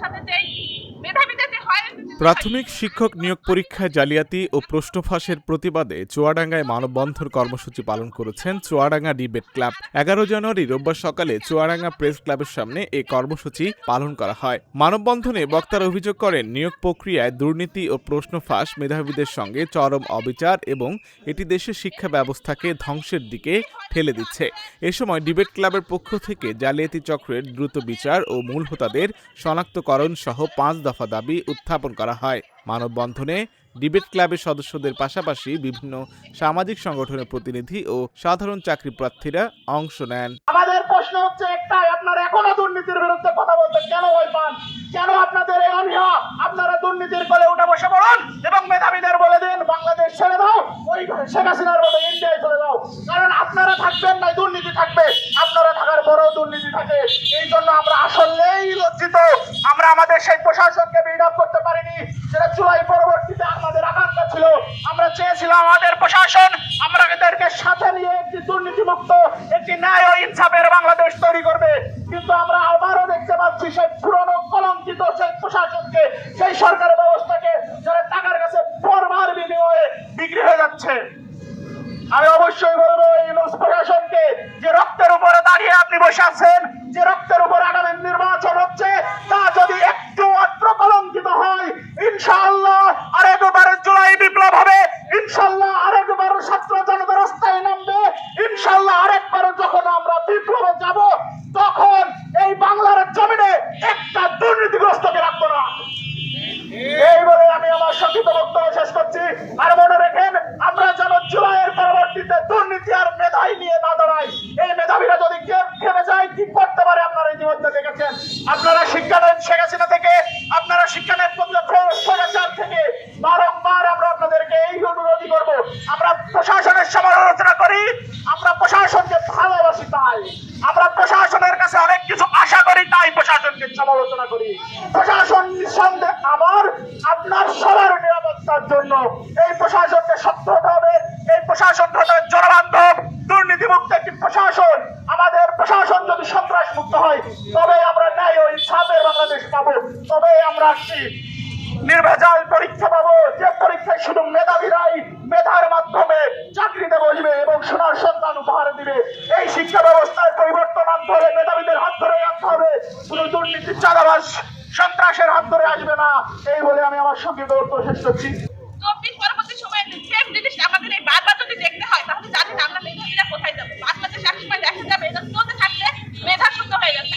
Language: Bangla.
সাথে যে মেধাবীদের যে হয়। প্রাথমিক শিক্ষক নিয়োগ পরীক্ষায় জালিয়াতি ও প্রশ্ন ফাঁসের প্রতিবাদে চুয়াডাঙ্গায় মানববন্ধন কর্মসূচি পালন করেছেন চুয়াডাঙ্গা ডিবেট ক্লাব। 11 জানুয়ারি রোববার সকালে চুয়াডাঙ্গা প্রেস ক্লাবের সামনে এই কর্মসূচি পালন করা হয়। মানববন্ধনে বক্তারা অভিযোগ করেন নিয়োগ প্রক্রিয়ায় দুর্নীতি ও প্রশ্ন ফাঁস মেধাবীদের সঙ্গে চরম অবিচার এবং এটি দেশের শিক্ষা ব্যবস্থাকে ধ্বংসের দিকে ঠেলে দিচ্ছে। এ সময় ডিবেট ক্লাবের পক্ষ থেকে জালিয়াতি চক্রের দ্রুত বিচার ও মূল হোতাদের শনাক্তকরণ সহ 5 দফা দাবি উত্থাপন করা হয়। মানববন্ধনে ডিবেট ক্লাবের সদস্যদের পাশাপাশি বিভিন্ন সামাজিক সংগঠনের প্রতিনিধি ও সাধারণ চাকরি প্রার্থীরা অংশ নেন। আমাদের প্রশ্ন হচ্ছে একটাই, আপনারা এখনো দুর্নীতির বিরুদ্ধে কথা বলতে কেন ভয় পান? কেন আপনাদের এই অনীহা? আপনারা দুর্নীতির কোলে উঠে বসে পড়ুন এবং মেধাবীদের বলে দিন বাংলাদেশ ছেড়ে দাও, ওই শেখ হাসিনার মতো ইন্ডিয়ায় চলে যাও। কারণ আপনারা থাকবেন না, দুর্নীতি থাকবে। আপনারা থাকার পরেও দুর্নীতি থাকে। এই জন্য আমরা আসলেই লজ্জিত। আমরা আমাদের সেই প্রশাসনকে বিল্ড আপ করতে পারিনি, সেটা জুলাই পরবর্তীতে আমাদের আকাঙ্ক্ষা ছিল। আমরা চেয়েছিলাম আমাদের প্রশাসন আমাদেরকে সাথে নিয়ে একটি দুর্নীতিমুক্ত, একটি ন্যায় ও ইনসাফের বাংলাদেশ তৈরি করবে। কিন্তু আমরা আবারও দেখতে পাচ্ছি সেই পুরনো কলঙ্কিত সেই প্রশাসনকে, সেই সরকার ব্যবস্থাকে যারা টাকার কাছে পরমার বিনিময়ে বিক্রি হয়ে যাচ্ছে। আমি অবশ্যই বলবো এই প্রশাসনকে, যে রক্তের উপরে দাঁড়িয়ে আপনি বসে আছেন, যে রক্তের উপর আগামী নির্বাচন হচ্ছে, তা যদি একটু মাত্র কলঙ্কিত হয়, ইনশাআল্লাহ আরেকবার জুলাই বিপ্লব হবে, ইনশাআল্লাহ আরেকবার ছাত্র জনতা রাস্তায় নামবে, ইনশাআল্লাহ আরেকবার যখন আমরা বিপ্লবে যাব, তখন এই বাংলার জমিনে একটা দুর্নীতিগ্রস্তকে রাখবো না। এই বলে আমি আমার সংক্ষিপ্ত বক্তব্য শেষ করছি। আর মনে রেখেন, আমরা যেন জুলাইয়ের পরবর্তীতে দুর্নীতি আর মেধাই নিয়ে না দাঁড়াই। এই মেধাবীরা যদি খেপে যায়, কি করতে পারে আপনারা ইতিমধ্যে দেখেছেন। আপনারা শিক্ষা নেন শেখ হাসিনা থেকে, আপনারা শিক্ষা নেন স্বৈরাচার থেকে। বারংবার আমরা আপনাদেরকে এই অনুরোধই করবো, আমরা প্রশাসনের সমালোচনা করি, আমরা প্রশাসনকে ভালোবাসি, তাই আমরা প্রশাসনের কাছে অনেক কিছু আশা করি, তাই প্রশাসনকে সমালোচনা করি। প্রশাসন নিঃসন্দেহে আমার আপনার সবার নিরাপত্তার জন্য এই প্রশাসনকে শক্ত হতে হবে। এই প্রশাসন হতে হবে জনবান্ধব, দুর্নীতিমুক্ত একটি প্রশাসন। আমাদের প্রশাসন যদি সন্ত্রাস মুক্ত হয়, তবে আমরা ন্যায় ও ইনসাফের বাংলাদেশ পাবো, তবে আমরা একটি নির্ভেজাল পরীক্ষা পাবো, যে পরীক্ষায় শুধু মেধাবীরাই মেধার মাধ্যমে চাকরিতে বসবে এবং সোনার সন্তান উপহার দিবে। এই শিক্ষা ব্যবস্থায় পরিবর্তন আনতে হবে, মেধাবীদের হাত ধরে আনতে হবে, শুধু দুর্নীতি চাঁদাবাজ সন্ত্রাসের হাত ধরে আসবে না। এই বলে আমি আমার সংক্ষিপ্ত বক্তব্য শেষ করছি। 24 পরবর্তী সময়ে সেম জিনিস আমাদের এই বারবার যদি দেখতে হয়, তাহলে জানি না আমরা মেধাবীরা কোথায় যাবো। বাংলাদেশ একসময় দেখা যাবে এটা চলতে থাকলে মেধা শূন্য হয়ে গেছে।